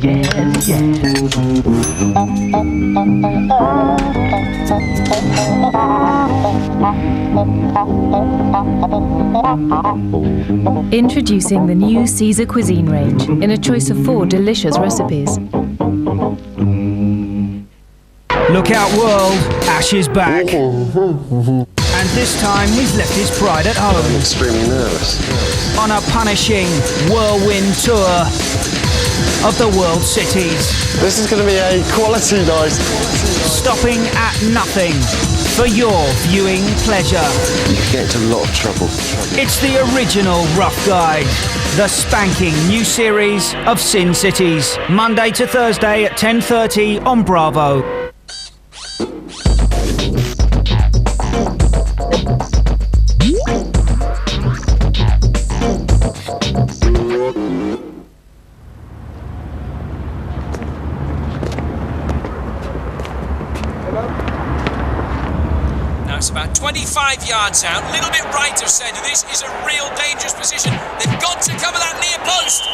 yes, yes. Introducing the new Caesar cuisine range in a choice of 4 delicious recipes. Look out world, Ash is back. And this time he's left his pride at home. I'm extremely nervous. On a punishing whirlwind tour of the world cities. This is going to be a quality night. Stopping at nothing for your viewing pleasure. You could get into a lot of trouble. It's the original Rough Guide. The spanking new series of Sin Cities. Monday to Thursday at 10:30 on Bravo. Now it's about 25 yards out, a little bit right of centre. This is a real dangerous position. They've got to cover that near post.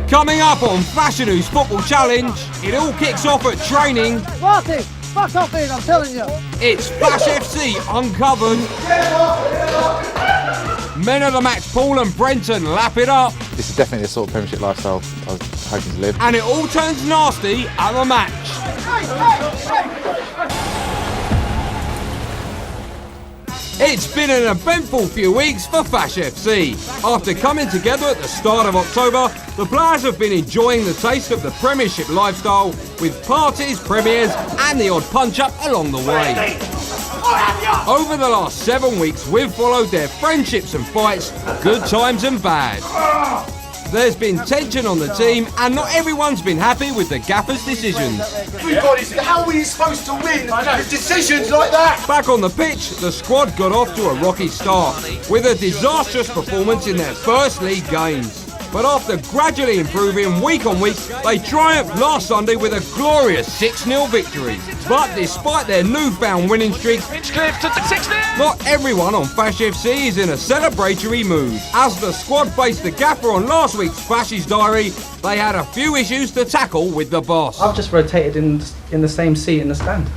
Coming up on Fashanu's Football Challenge, it all kicks off at training. Marty, fuck off in, I'm telling you. It's Fash FC Uncovered. Men of the match, Paul and Brenton lap it up. This is definitely the sort of Premiership lifestyle I was hoping to live. And it all turns nasty at the match. It's been an eventful few weeks for Fash FC. After coming together at the start of October, the players have been enjoying the taste of the Premiership lifestyle with parties, premieres and the odd punch-up along the way. Over the last 7 weeks, we've followed their friendships and fights, good times and bad. There's been tension on the team and not everyone's been happy with the gaffer's decisions. How are we supposed to win with decisions like that? Back on the pitch, the squad got off to a rocky start with a disastrous performance in their first league games. But after gradually improving week on week, they triumphed last Sunday with a glorious 6-0 victory. But despite their newfound winning streak, not everyone on Fash FC is in a celebratory mood. As the squad faced the gaffer on last week's Fash's Diary, they had a few issues to tackle with the boss. I've just rotated in the same seat in the stand.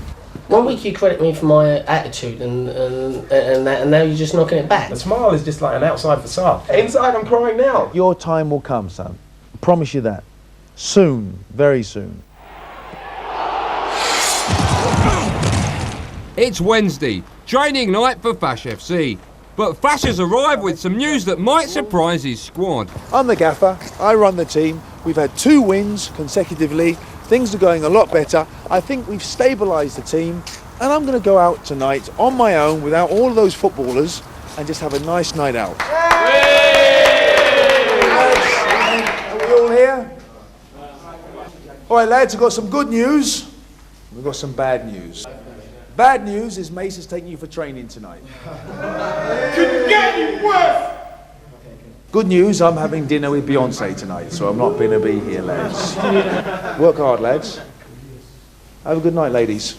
1 week you credit me for my attitude and now you're just knocking it back. The smile is just like an outside facade. Inside I'm crying now. Your time will come, son. I promise you that. Soon, very soon. It's Wednesday, training night for Fash FC. But Fash has arrived with some news that might surprise his squad. I'm the gaffer, I run the team. We've had 2 wins consecutively. Things are going a lot better. I think we've stabilised the team. And I'm going to go out tonight on my own without all of those footballers and just have a nice night out. Lads, are we all here? All right, lads, I've got some good news. We've got some bad news. Bad news is Mace is taking you for training tonight. Couldn't get any worse. Good news, I'm having dinner with Beyonce tonight, so I'm not going to be here, lads. Work hard, lads. Have a good night, ladies.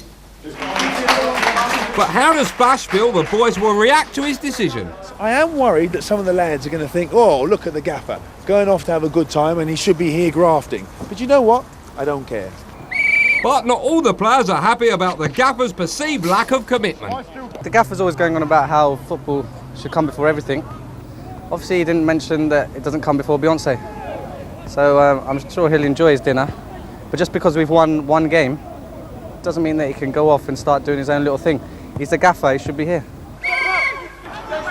But how does Fash feel the boys will react to his decision? I am worried that some of the lads are going to think, oh, look at the gaffer, going off to have a good time and he should be here grafting. But you know what? I don't care. But not all the players are happy about the gaffer's perceived lack of commitment. The gaffer's always going on about how football should come before everything. Obviously he didn't mention that it doesn't come before Beyonce. So I'm sure he'll enjoy his dinner. But just because we've won 1 game, doesn't mean that he can go off and start doing his own little thing. He's the gaffer, he should be here.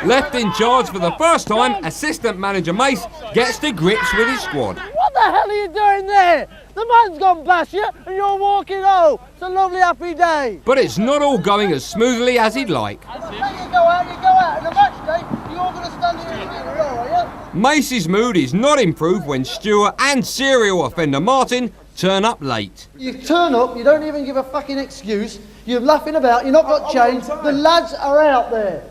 Left in charge for the first time, assistant manager Mace gets to grips with his squad. What the hell are you doing there? The man's gone past you and you're walking home. It's a lovely happy day. But it's not all going as smoothly as he'd like. Let you go out, and the match day, you're all going to stand here and see the row, are you? Mace's mood is not improved when Stuart and serial offender Martin turn up late. You turn up, you don't even give a fucking excuse, you're laughing about, you're not got changed, the lads are out there.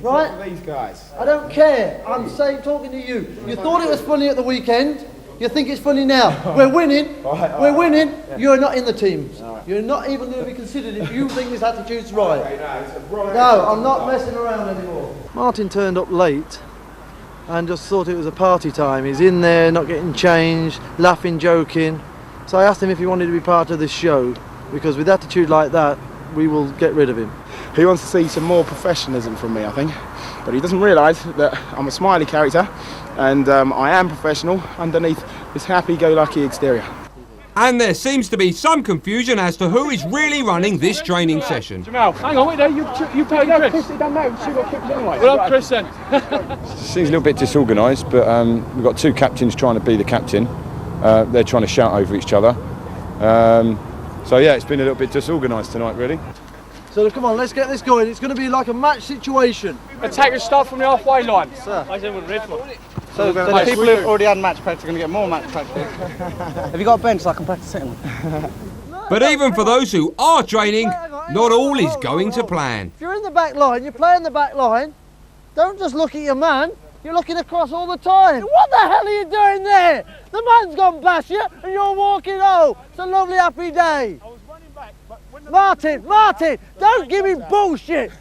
Right? These guys. I don't care, I'm saying, talking to you. You thought it was funny at the weekend, you think it's funny now. We're winning, we're winning, you're not in the teams. You're not even going to be considered if you think this attitude's right. No, I'm not messing around anymore. Martin turned up late and just thought it was a party time. He's in there, not getting changed, laughing, joking. So I asked him if he wanted to be part of this show, because with attitude like that, we will get rid of him. He wants to see some more professionalism from me, I think. But he doesn't realise that I'm a smiley character and I am professional underneath this happy-go-lucky exterior. And there seems to be some confusion as to who is really running this training session. Jamal, hang on, wait there, you played Chris. It doesn't matter, she got kicked anyway. Well, I'm Chris then. Seems a little bit disorganised, but we've got two captains trying to be the captain. They're trying to shout over each other. So yeah, it's been a little bit disorganised tonight, really. So come on, let's get this going. It's going to be like a match situation. Attackers start from the halfway line. Sir. So the people who've already had match practice are going to get more match practice. Have you got a bench so I can practice sitting? But even for those who are training, not all is going to plan. If you're in the back line, you're playing the back line, don't just look at your man, you're looking across all the time. What the hell are you doing there? The man's gone past you and you're walking home. It's a lovely happy day. Martin, don't give me bullshit.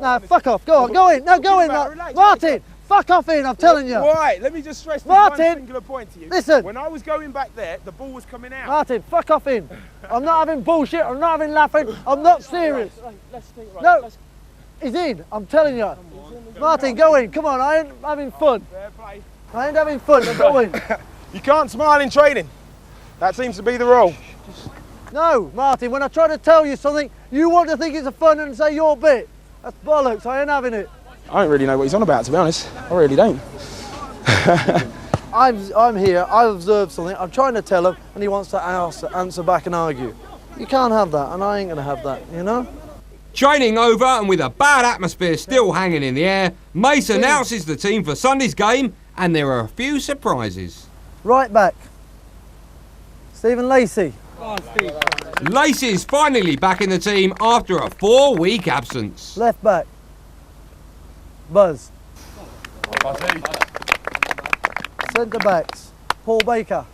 No, fuck off, go on, go in, no, go in. Martin, fuck off in, I'm telling you. Right, let me just stress this one singular point to you. Listen. When I was going back there, the ball was coming out. Martin, fuck off in. I'm not having bullshit, I'm not having laughing, I'm not serious. No, he's in, I'm telling you. Martin, go in, come on, I ain't having fun. I ain't having fun, go in. You can't smile in training. That seems to be the rule. No, Martin, when I try to tell you something, you want to think it's a fun and say your bit. That's bollocks, I ain't having it. I don't really know what he's on about, to be honest. I really don't. I'm here, I've observed something, I'm trying to tell him, and he wants to answer back and argue. You can't have that, and I ain't going to have that, you know? Training over and with a bad atmosphere still hanging in the air, Mace announces the team for Sunday's game, and there are a few surprises. Right back, Stephen Lacey. Lacey is finally back in the team after a 4-week absence. Left back, Buzz. Centre backs, Paul Baker.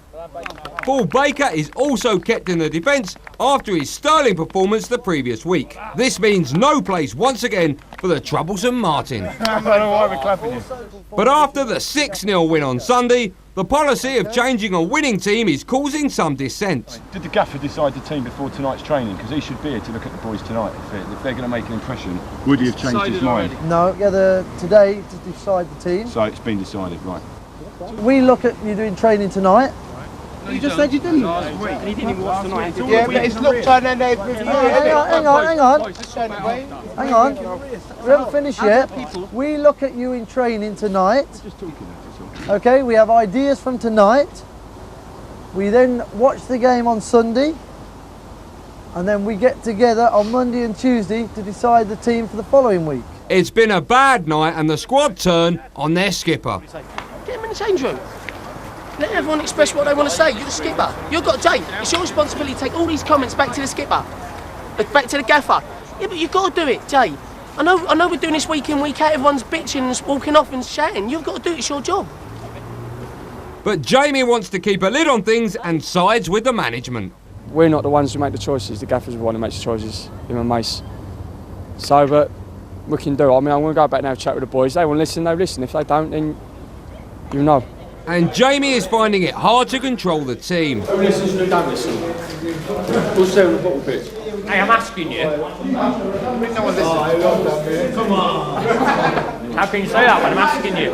Paul Baker is also kept in the defence after his sterling performance the previous week. This means no place once again for the troublesome Martin. But after the 6-0 win on Sunday, the policy of changing a winning team is causing some dissent. Did the gaffer decide the team before tonight's training? Because he should be here to look at the boys tonight. If they're going to make an impression, would he have changed his mind? No, today to decide the team. So it's been decided, right. We look at you doing training tonight. You just said you didn't last week. And he didn't even watch tonight. Yeah, but it's looked on and they've reviewed Hang on. We haven't finished yet. We look at you in training tonight. Okay, we have ideas from tonight. We then watch the game on Sunday. And then we get together on Monday and Tuesday to decide the team for the following week. It's been a bad night and the squad turn on their skipper. Get him in the change room. Let everyone express what they want to say. You're the skipper. You've got Jay. It's your responsibility to take all these comments back to the skipper. Back to the gaffer. Yeah, but you've got to do it, Jay. I know we're doing this week in, week out. Everyone's bitching and walking off and shouting. You've got to do it. It's your job. But Jamie wants to keep a lid on things and sides with the management. We're not the ones who make the choices. The gaffer's the one who makes the choices, him and Mace. So, but we can do it. I mean, I'm going to go back now and chat with the boys. They want to listen, they listen. If they don't, then you know. And Jamie is finding it hard to control the team. Who listens and who don't listen? Who's there on the bottle pitch? Hey, I'm asking you. No one listens. Come on. How can you say that when I'm asking you?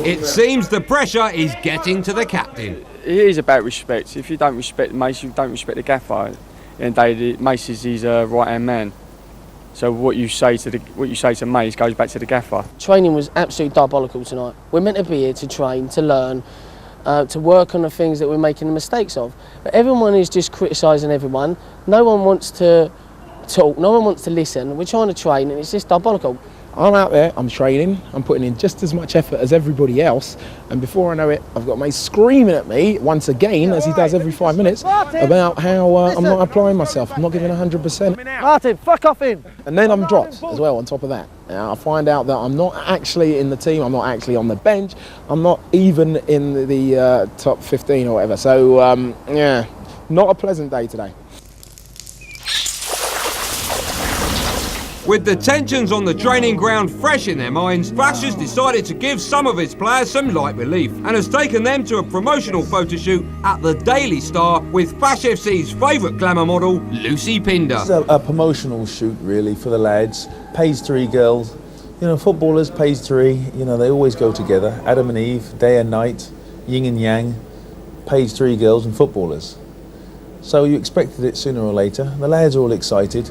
It seems the pressure is getting to the captain. It is about respect. If you don't respect Mace, you don't respect the gaffer. And Mace is his right-hand man. So what you say to Mace goes back to the gaffer. Training was absolutely diabolical tonight. We're meant to be here to train, to learn, to work on the things that we're making the mistakes of. But everyone is just criticising everyone. No one wants to talk, no one wants to listen. We're trying to train and it's just diabolical. I'm out there, I'm training, I'm putting in just as much effort as everybody else, and before I know it, I've got mate screaming at me once again, as he does every 5 minutes, about how I'm not applying myself, I'm not giving 100%. Martin, fuck off in. And then I'm dropped as well on top of that. Now, I find out that I'm not actually in the team, I'm not actually on the bench, I'm not even in the top 15 or whatever. So, yeah, not a pleasant day today. With the tensions on the training ground fresh in their minds, Fash has decided to give some of its players some light relief and has taken them to a promotional photo shoot at the Daily Star with Fash FC's favourite glamour model, Lucy Pinder. It's a promotional shoot really for the lads. Page 3 girls. You know, footballers, page 3, you know, they always go together. Adam and Eve, day and night, yin and yang, page 3 girls and footballers. So you expected it sooner or later. The lads are all excited.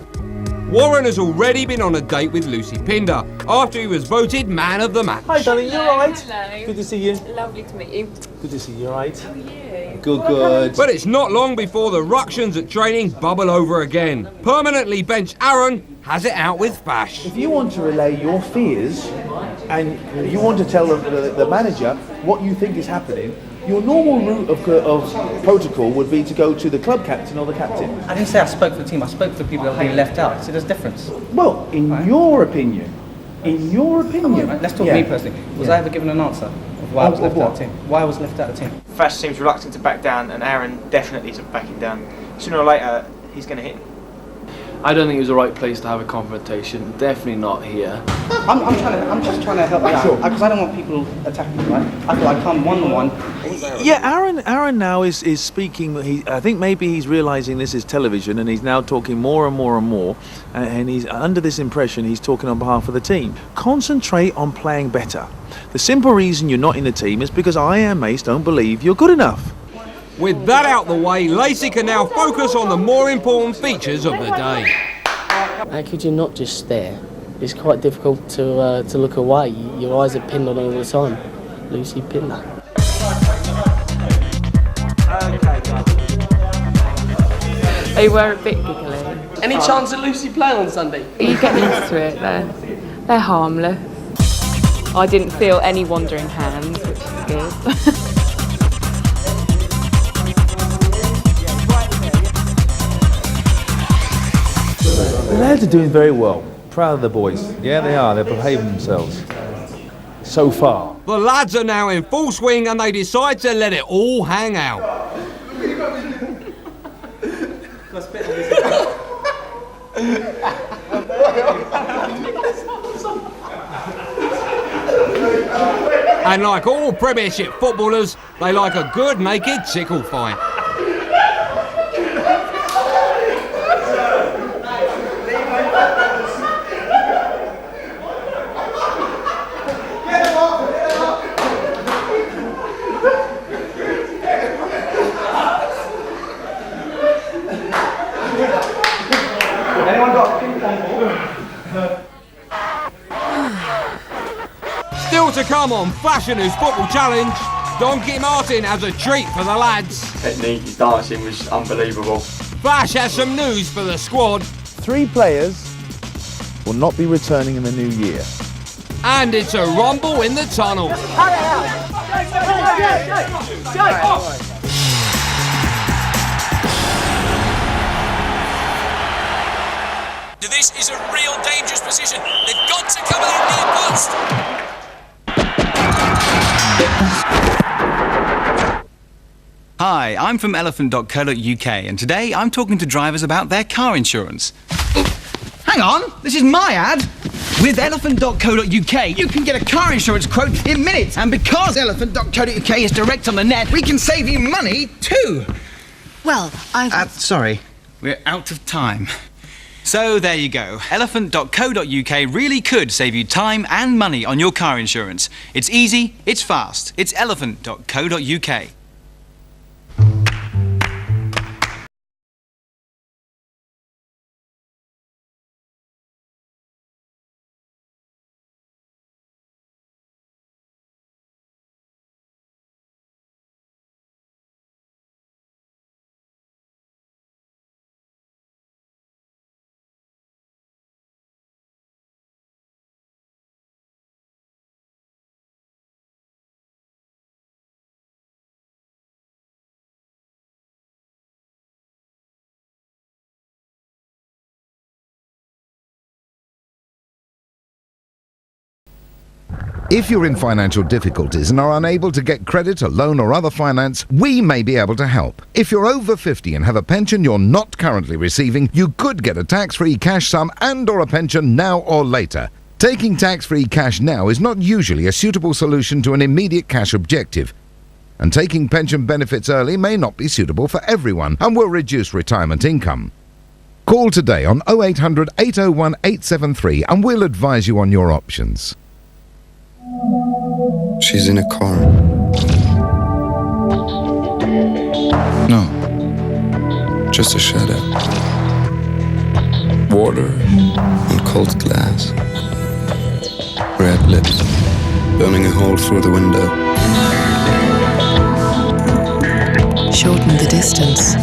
Warren has already been on a date with Lucy Pinder after he was voted man of the match. Hi darling, you alright? Hello. Good to see you. Lovely to meet you. Good to see you, alright? How are you? Good. But it's not long before the ructions at training bubble over again. Permanently benched Aaron has it out with Fash. If you want to relay your fears and you want to tell the manager what you think is happening, your normal route of protocol would be to go to the club captain or the captain. I didn't say I spoke for the team, I spoke for the people that are being left out. So there's a difference. Well, in your opinion. Right, let's talk me personally. Was I ever given an answer of why I was left out of the team? Why I was left out of the team? Fash seems reluctant to back down, and Aaron definitely isn't backing down. Sooner or later, he's going to hit him. I don't think it was the right place to have a confrontation. Definitely not here. I'm just trying to help you out because I don't want people attacking me, right? I feel I come one-on-one. Yeah, Aaron now is speaking. I think maybe he's realising this is television, and he's now talking more and more, and he's under this impression he's talking on behalf of the team. Concentrate on playing better. The simple reason you're not in the team is because I and Mace don't believe you're good enough. With that out the way, Lacey can now focus on the more important features of the day. How could you not just stare? It's quite difficult to look away. Your eyes are pinned on all the time. Lucy Pinder. They were a bit giggly. Any chance of Lucy playing on Sunday? You get used to it, they're harmless. I didn't feel any wandering hands, which is good. The lads are doing very well. Proud of the boys. Yeah, they are. They're behaving themselves. So far. The lads are now in full swing and they decide to let it all hang out. And like all Premiership footballers, they like a good naked tickle fight. Still to come on Fashanu's Football Challenge, Donkey Martin has a treat for the lads. Technique, his dancing was unbelievable. Fash has some news for the squad. 3 players will not be returning in the new year. And it's a rumble in the tunnel. This is a real dangerous position. They've got to cover that near post. Hi, I'm from elephant.co.uk and today I'm talking to drivers about their car insurance. Hang on, this is my ad. With elephant.co.uk you can get a car insurance quote in minutes, and because elephant.co.uk is direct on the net, we can save you money too. Well, Sorry, we're out of time. So there you go. Elephant.co.uk really could save you time and money on your car insurance. It's easy, it's fast. It's elephant.co.uk. If you're in financial difficulties and are unable to get credit, a loan or other finance, we may be able to help. If you're over 50 and have a pension you're not currently receiving, you could get a tax-free cash sum and/or a pension now or later. Taking tax-free cash now is not usually a suitable solution to an immediate cash objective. And taking pension benefits early may not be suitable for everyone and will reduce retirement income. Call today on 0800 801 873 and we'll advise you on your options. She's in a car. No, just a shadow. Water and cold glass. Red lips, burning a hole through the window. Shorten the distance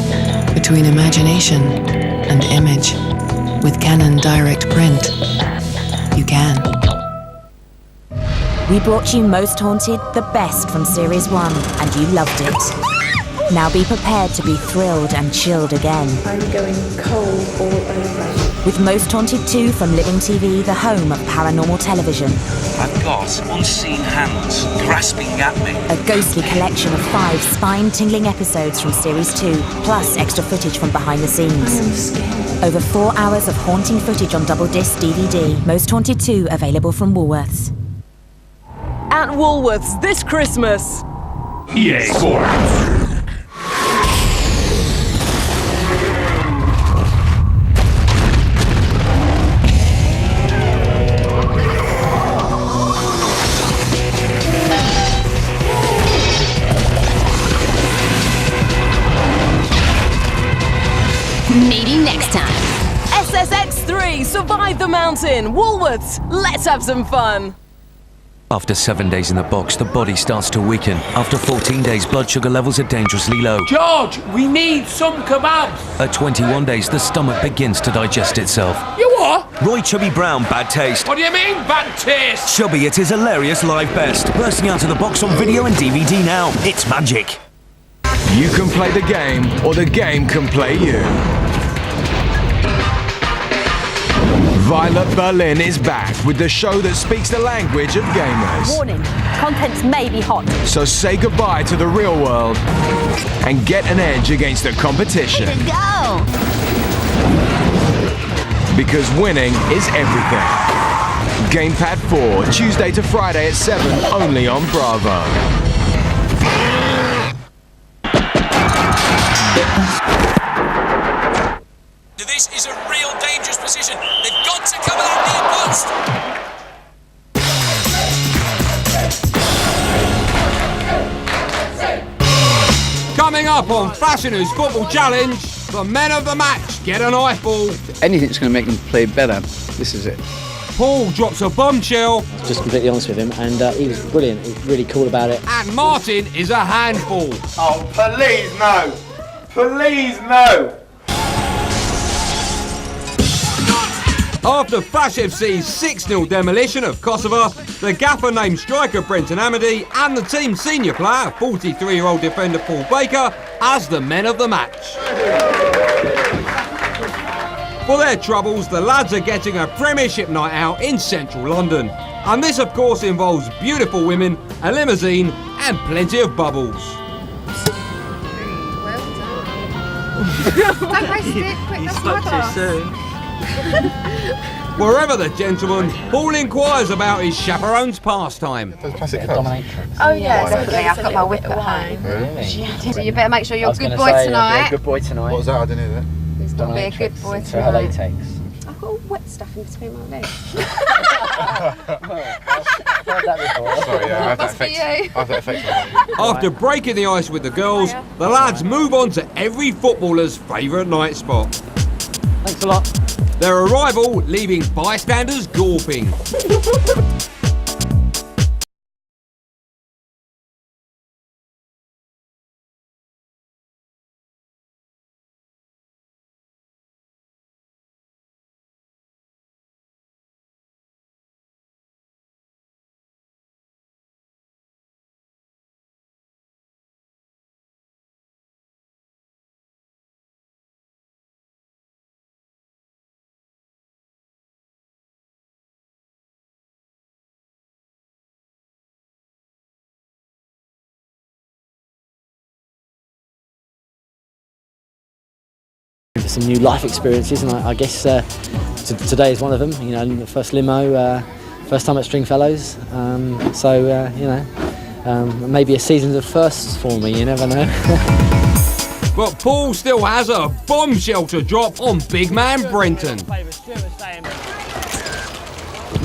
between imagination and image. With Canon Direct Print, you can. We brought you Most Haunted, the best from Series 1, and you loved it. Now be prepared to be thrilled and chilled again. I'm going cold all over. With Most Haunted 2 from Living TV, the home of paranormal television. I've got unseen hands grasping at me. A ghostly collection of 5 spine-tingling episodes from Series 2, plus extra footage from behind the scenes. Over 4 hours of haunting footage on double disc DVD. Most Haunted 2 available from Woolworths. At Woolworths this Christmas. EA Sports. Meeting next time. SSX3, Survive the Mountain. Woolworths, let's have some fun. After 7 days in the box, the body starts to weaken. After 14 days, blood sugar levels are dangerously low. George, we need some kebabs. At 21 days, the stomach begins to digest itself. You what? Roy Chubby Brown, Bad Taste. What do you mean, bad taste? Chubby at his hilarious live best. Bursting out of the box on video and DVD now. It's magic. You can play the game, or the game can play you. Violet Berlin is back with the show that speaks the language of gamers. Warning, contents may be hot. So say goodbye to the real world and get an edge against the competition. Way to go! Because winning is everything. Gamepad 4, Tuesday to Friday at 7, only on Bravo. This is a real dangerous position. They've got to cover that near post. Coming up on Fashanu's Football Challenge, the men of the match get a knife ball. Anything that's going to make them play better, this is it. Paul drops a bombshell. Just completely honest with him, and he was brilliant. He was really cool about it. And Martin is a handful. Oh, please no. Please no. After Fash FC's 6-0 demolition of Kosovo, the gaffer named striker Brenton Amity and the team's senior player, 43-year-old defender Paul Baker, as the men of the match. For their troubles, the lads are getting a Premiership night out in central London. And this, of course, involves beautiful women, a limousine, and plenty of bubbles. Don't waste it, quick, that's my glass. Wherever the gentleman, Paul inquires about his chaperone's pastime. Oh yeah, definitely. I've got my whip at home. Really? So you better make sure you're a good boy tonight. Good boy tonight. What was that? I didn't hear that. He's got to be a good boy So her tonight. latex. I've got all wet stuff in between my legs. I've heard that before. Sorry, yeah, I have that Must be effect. you. I have that effect. After breaking the ice with the girls, the lads move on to every footballer's favourite night spot. Thanks a lot. Their arrival leaving bystanders gawping. some new life experiences, and I guess today is one of them. You know, the first limo, first time at Stringfellows. Maybe a season of firsts for me. You never know. But Paul still has a bombshell to drop on big man Brenton.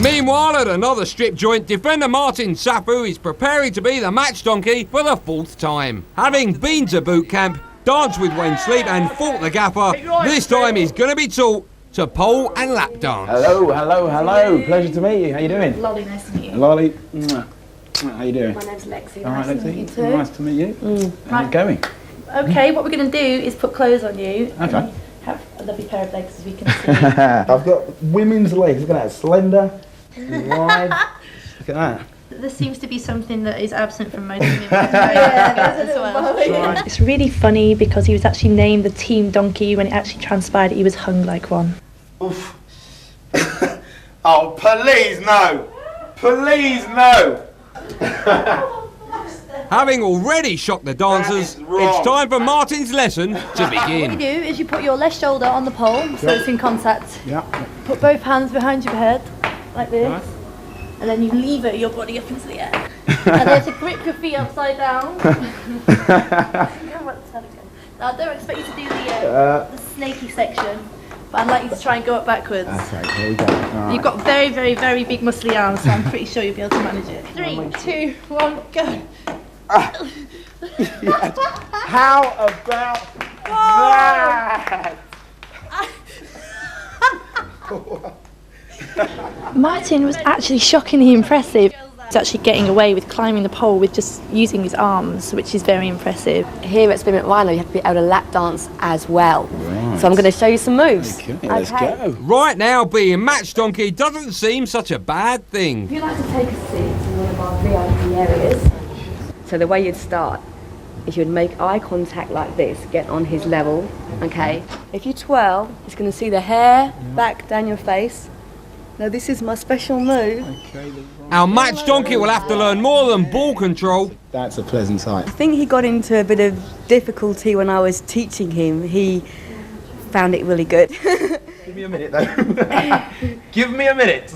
Meanwhile, at another strip joint, defender Martin Sapu is preparing to be the match donkey for the 4th time. Having been to boot camp, danced with Wayne Sleep and fought the gaffer, this time he's going to be taught to pole and lap dance. Hello. Pleasure to meet you. How you doing? Lolly, nice to meet you. Lolly. How you doing? My name's Lexi. All right, Nice to meet you Lexi. too. Nice to meet you. How's it going? Okay, what we're going to do is put clothes on you. Okay. And have a lovely pair of legs as we can see. I've got women's legs. Look at that, slender, wide. Look at that. There seems to be something that is absent from most women. As well. It's really funny because he was actually named the team donkey when it actually transpired he was hung like one. Oof. Oh, please no! Please no! Having already shocked the dancers, it's time for Martin's lesson to begin. What you do is you put your left shoulder on the pole so it's in contact. Yeah. Put both hands behind your head, like this. Right. And then you lever your body up into the air. And then to grip your feet upside down. Now I don't expect you to do the snaky section, but I'd like you to try and go up backwards. Okay, here we go. All right. You've got very, very, very big muscly arms, so I'm pretty sure you'll be able to manage it. 3, 2, 1, go. How about that? Martin was actually shockingly impressive. He's actually getting away with climbing the pole with just using his arms, which is very impressive. Here at Spin at Rhino, you have to be able to lap dance as well. Right. So I'm going to show you some moves. Okay, let's go. Right now, being match donkey doesn't seem such a bad thing. If you'd like to take a seat in one of our VIP areas. So the way you'd start is you'd make eye contact like this, get on his level, okay? If you twirl, he's going to see the hair back down your face. Now this is my special move. Our match donkey will have to learn more than ball control. That's a pleasant sight. I think he got into a bit of difficulty when I was teaching him. He found it really good. Give me a minute though. Give me a minute.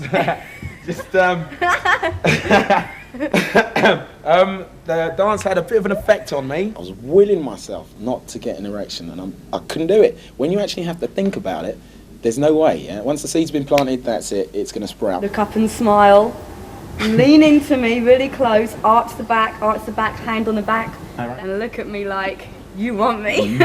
Just the dance had a bit of an effect on me. I was willing myself not to get an erection, and I couldn't do it. When you actually have to think about it, there's no way. Yeah? Once the seed's been planted, that's it. It's going to sprout. Look up and smile. Lean into me really close. Arch the back, hand on the back, and look at me like you want me. You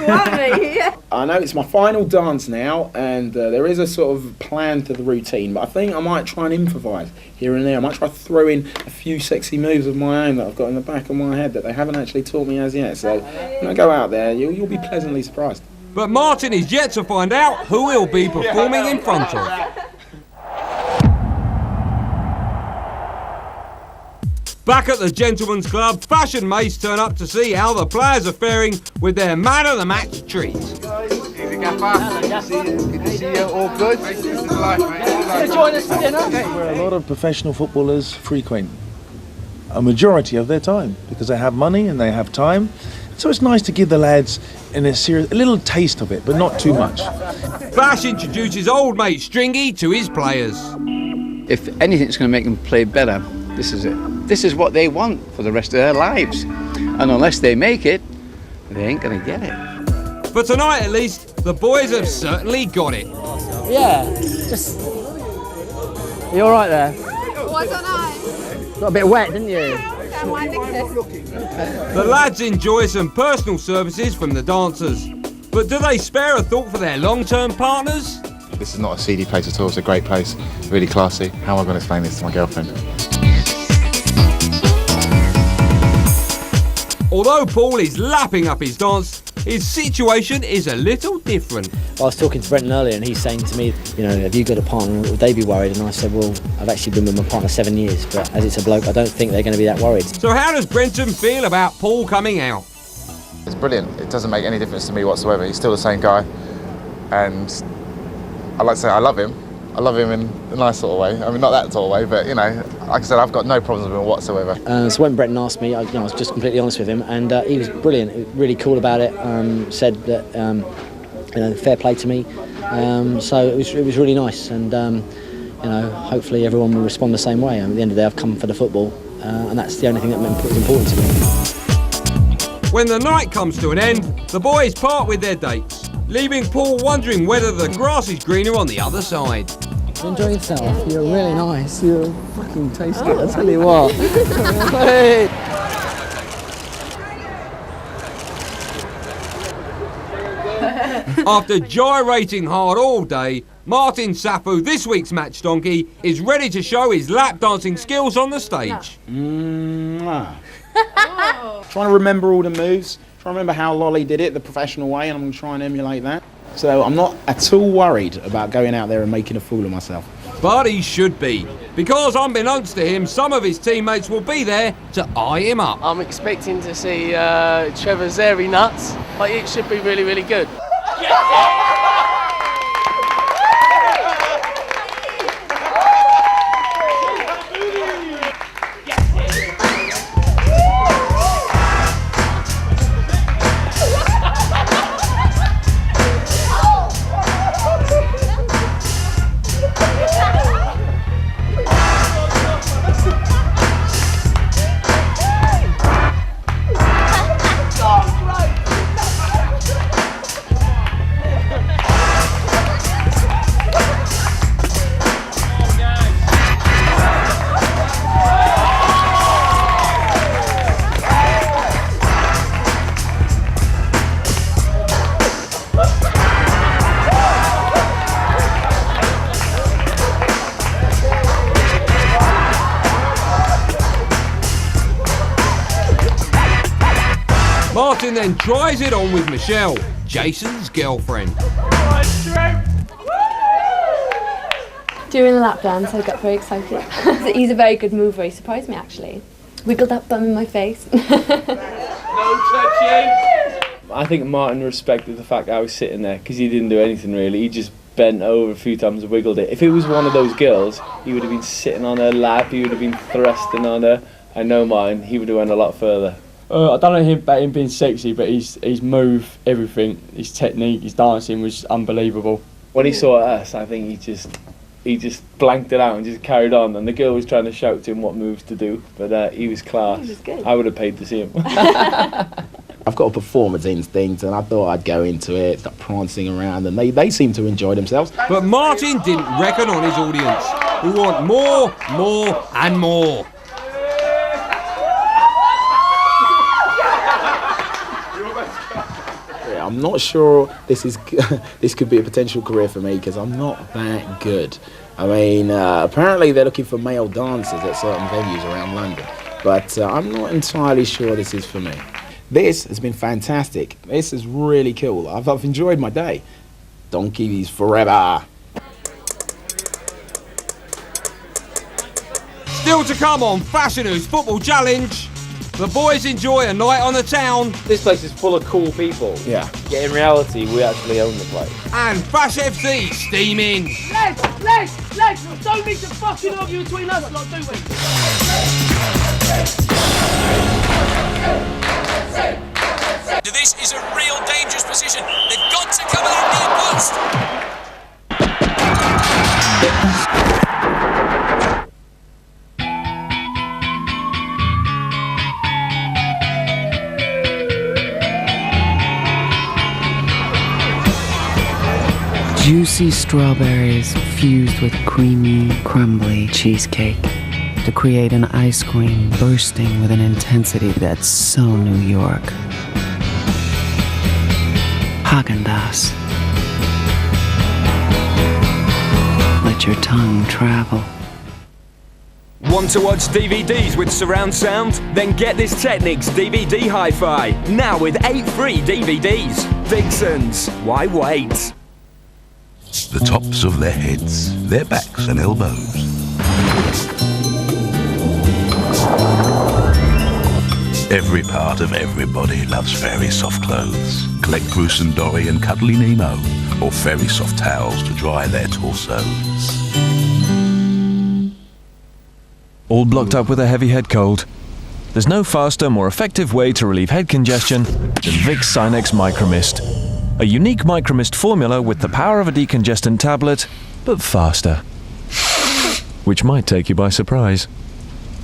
want me. I know it's my final dance now, and there is a sort of plan to the routine, but I think I might try and improvise here and there. I might try to throw in a few sexy moves of my own that I've got in the back of my head that they haven't actually taught me as yet. So when I go out there, you'll be pleasantly surprised. But Martin is yet to find out who he'll be performing in front of. Back at the Gentlemen's Club, Fashion mates turn up to see how the players are faring with their man of the match treat. Easy, Gaffer. Good to see you. All good? Join us for dinner. Where a lot of professional footballers frequent a majority of their time because they have money and they have time. So it's nice to give the lads a little taste of it, but not too much. Fash introduces old mate Stringy to his players. If anything's going to make them play better, this is it. This is what they want for the rest of their lives. And unless they make it, they ain't going to get it. For tonight at least, the boys have certainly got it. Yeah, just... You all right there? What's on ice? Got a bit wet, didn't you? The lads enjoy some personal services from the dancers. But do they spare a thought for their long-term partners? This is not a seedy place at all. It's a great place, really classy. How am I going to explain this to my girlfriend? Although Paul is lapping up his dance, his situation is a little different. I was talking to Brenton earlier and he's saying to me, you know, have you got a partner, would they be worried? And I said, well, I've actually been with my partner 7 years, but as it's a bloke, I don't think they're going to be that worried. So how does Brenton feel about Paul coming out? It's brilliant. It doesn't make any difference to me whatsoever. He's still the same guy. And I like to say I love him. I love him in a nice sort of way. I mean, not that sort of way, but, you know, like I said, I've got no problems with him whatsoever. So when Brenton asked me, I was just completely honest with him, and he was brilliant, really cool about it. Said that fair play to me. So it was really nice, and hopefully everyone will respond the same way. At the end of the day, I've come for the football, and that's the only thing that is important to me. When the night comes to an end, the boys part with their dates, leaving Paul wondering whether the grass is greener on the other side. Enjoy yourself. You're really nice. You're fucking tasty. I'll tell you what. Hey. After gyrating hard all day, Martin Sapu, this week's match donkey, is ready to show his lap dancing skills on the stage. Trying to remember all the moves, trying to remember how Lolly did it the professional way, and I'm going to try and emulate that. So I'm not at all worried about going out there and making a fool of myself. But he should be, because unbeknownst to him, some of his teammates will be there to eye him up. I'm expecting to see Trevor's airy nuts, but it should be really, really good. Martin then tries it on with Michelle, Jason's girlfriend. During the lap dance, I got very excited. He's a very good mover. He surprised me, actually. Wiggled that bum in my face. No touching! I think Martin respected the fact that I was sitting there, because he didn't do anything really. He just bent over a few times and wiggled it. If it was one of those girls, he would have been sitting on her lap, he would have been thrusting on her. I know Martin, he would have went a lot further. I don't know about him being sexy, but his move, everything, his technique, his dancing was unbelievable. When he saw us, I think he just blanked it out and just carried on, and the girl was trying to shout to him what moves to do, but he was class. He was good. I would have paid to see him. I've got a performance instinct, and I thought I'd go into it, start prancing around, and they seem to enjoy themselves. But Martin didn't reckon on his audience, who want more, and more. I'm not sure this could be a potential career for me, because I'm not that good. I mean, apparently they're looking for male dancers at certain venues around London, but I'm not entirely sure this is for me. This has been fantastic. This is really cool. I've enjoyed my day. Donkeys forever. Still to come on Fashanu's Football Challenge. The boys enjoy a night on the town. This place is full of cool people. Yeah. Yet in reality, we actually own the place. And Fash FC steaming. Legs! We don't need to fucking argue between us, lot, do we? This is a real dangerous position. They've got to cover that near post. Juicy strawberries fused with creamy, crumbly cheesecake to create an ice cream bursting with an intensity that's so New York. Haagen-Dazs. Let your tongue travel. Want to watch DVDs with surround sound? Then get this Technics DVD Hi-Fi, now with 8 free DVDs. Vixens, why wait? The tops of their heads, their backs and elbows. Every part of everybody loves Fairy Soft clothes. Collect Bruce and Dory and Cuddly Nemo, or Fairy Soft towels to dry their torsos. All blocked up with a heavy head cold? There's no faster, more effective way to relieve head congestion than Vicks Sinex Micromist. A unique Micromist formula with the power of a decongestant tablet, but faster. Which might take you by surprise.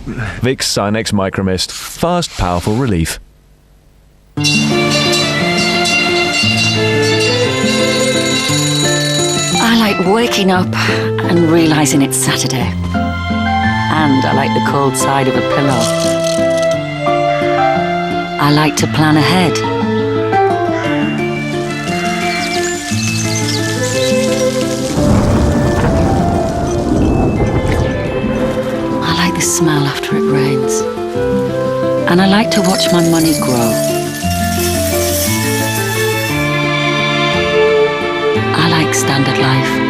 Vicks Sinex Micromist. Fast, powerful relief. I like waking up and realising it's Saturday. And I like the cold side of a pillow. I like to plan ahead. I like the smell after it rains. And I like to watch my money grow. I like standard life.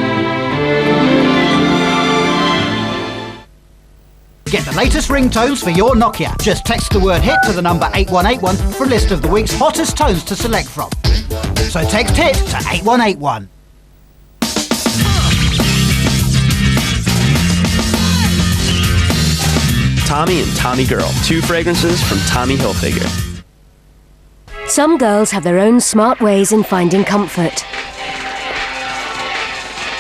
Get the latest ringtones for your Nokia. Just text the word HIT to the number 8181 for a list of the week's hottest tones to select from. So text HIT to 8181. Tommy and Tommy Girl. 2 fragrances from Tommy Hilfiger. Some girls have their own smart ways in finding comfort.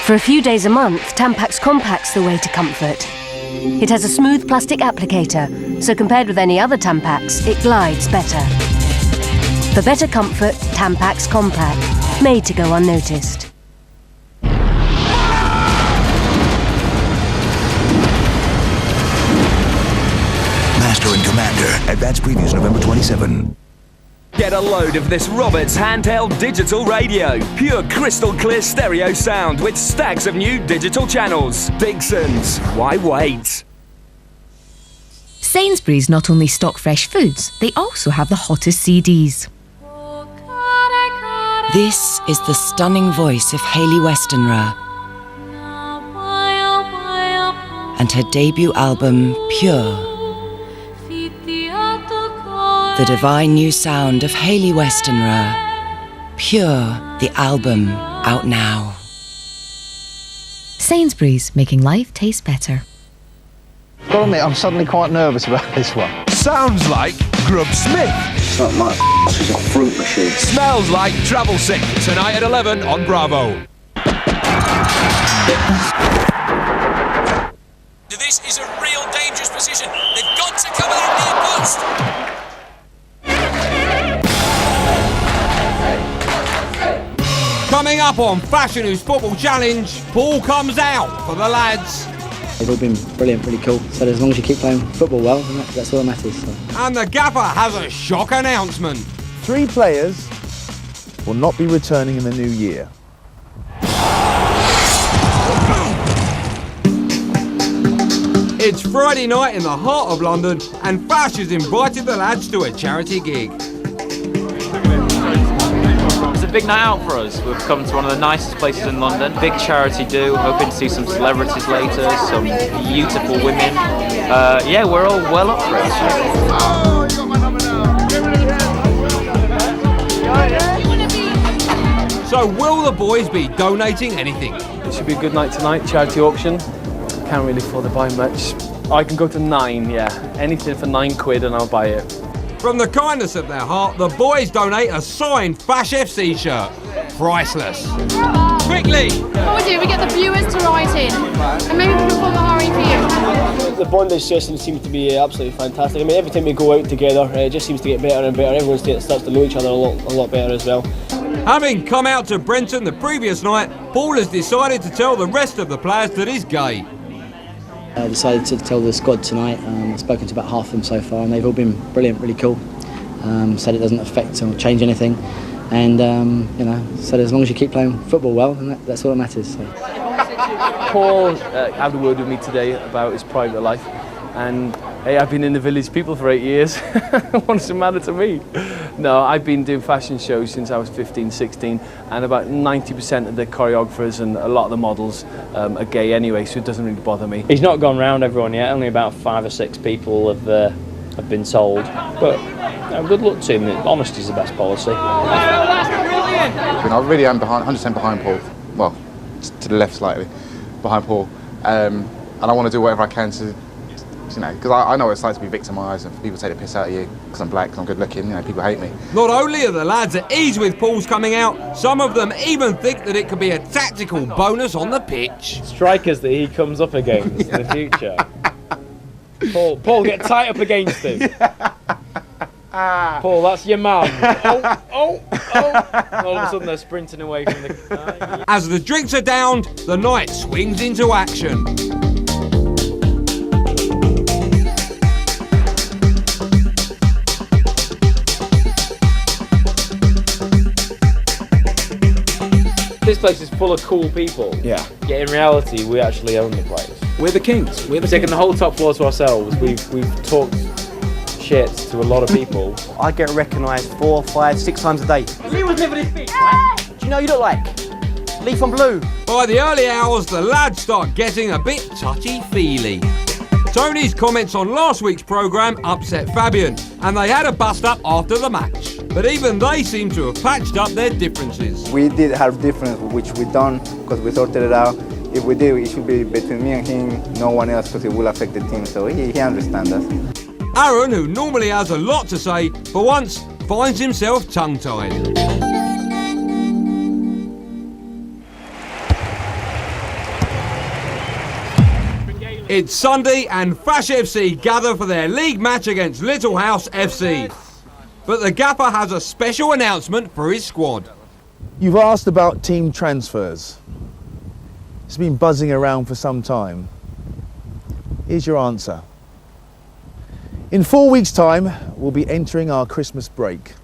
For a few days a month, Tampax Compact's the way to comfort. It has a smooth plastic applicator, so compared with any other Tampax, it glides better. For better comfort, Tampax Compact, made to go unnoticed. Master and Commander. Advanced previews November 27. Get a load of this Roberts handheld digital radio. Pure crystal clear stereo sound with stacks of new digital channels. Dixon's. Why wait? Sainsbury's not only stock fresh foods, they also have the hottest CDs. This is the stunning voice of Hayley Westenra and her debut album, Pure. The divine new sound of Hayley Westenra. Pure, the album, out now. Sainsbury's, making life taste better. Gotta admit, I'm suddenly quite nervous about this one. Sounds like Grub Smith. It's not like it's a fruit machine. Smells like Travel Sick. Tonight at 11 on Bravo. This is a real dangerous position. They've got to cover that near post. Coming up on Fashanu's Football Challenge, Paul comes out for the lads. They've all been brilliant, really cool. So as long as you keep playing football well, then that's all that matters. So. And the gaffer has a shock announcement. 3 players will not be returning in the new year. It's Friday night in the heart of London, and Fash has invited the lads to a charity gig. It's a big night out for us. We've come to one of the nicest places in London. Big charity do. Hoping to see some celebrities later, some beautiful women. Yeah, we're all well up for it. So will the boys be donating anything? It should be a good night tonight, charity auction. Can't really afford to buy much. I can go to 9, yeah. Anything for £9 and I'll buy it. From the kindness of their heart, the boys donate a signed Fash FC shirt. Priceless. Quickly! What we do, we get the viewers to write in, and maybe we'll perform a horror for you. The bondage session seems to be absolutely fantastic. I mean, every time we go out together, it just seems to get better and better. Everyone starts to know each other a lot better as well. Having come out to Brenton the previous night, Paul has decided to tell the rest of the players that he's gay. I decided to tell the squad tonight. I've spoken to about half of them so far, and they've all been brilliant, really cool. Said it doesn't affect or change anything, and you know, said as long as you keep playing football well, then that's all that matters. So. Paul had a word with me today about his private life, and hey, I've been in the Village People for 8 years. What's the matter to me? No, I've been doing fashion shows since I was 15, 16, and about 90% of the choreographers and a lot of the models are gay anyway, so it doesn't really bother me. He's not gone round everyone yet, only about 5 or 6 people have been sold, but good luck to him. Honesty's the best policy. I really am 100% behind Paul, well, to the left slightly, behind Paul, and I want to do whatever I can to You know, because I know what it's like to be victimised and people take the piss out of you because I'm black, because I'm good looking, you know, people hate me. Not only are the lads at ease with Paul's coming out, some of them even think that it could be a tactical bonus on the pitch. Strikers that he comes up against in the future. Paul, get tight up against him. Paul, that's your man. Oh. All of a sudden they're sprinting away from the... As the drinks are downed, the night swings into action. This place is full of cool people. Yeah. Yet in reality, we actually own the place. We're the kings. We're taking the whole top floor to ourselves. We've talked shit to a lot of people. I get recognised 4, 5, 6 times a day. Lee was never this big, right? Do you know who you look like? Lee from Blue. By the early hours, the lads start getting a bit touchy-feely. Tony's comments on last week's programme upset Fabian, and they had a bust-up after the match. But even they seem to have patched up their differences. We did have difference, which we done, because we sorted it out. If we did, it should be between me and him, no one else, because it will affect the team, so he understands us. Aaron, who normally has a lot to say, for once finds himself tongue-tied. It's Sunday and Fash FC gather for their league match against Little House FC. But the gaffer has a special announcement for his squad. You've asked about team transfers. It's been buzzing around for some time. Here's your answer. In 4 weeks' time, we'll be entering our Christmas break.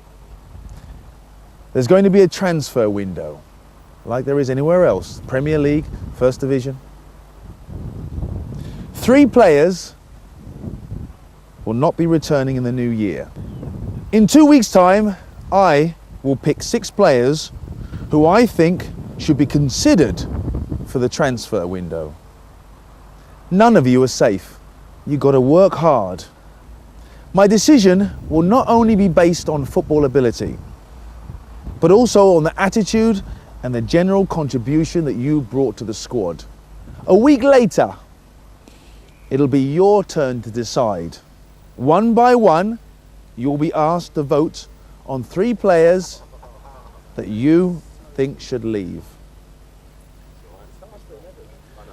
There's going to be a transfer window, like there is anywhere else. Premier League, First Division. 3 players will not be returning in the new year. In 2 weeks' time, I will pick 6 players who I think should be considered for the transfer window. None of you are safe. You've got to work hard. My decision will not only be based on football ability, but also on the attitude and the general contribution that you brought to the squad. A week later, it'll be your turn to decide. One by one, you'll be asked to vote on 3 players that you think should leave.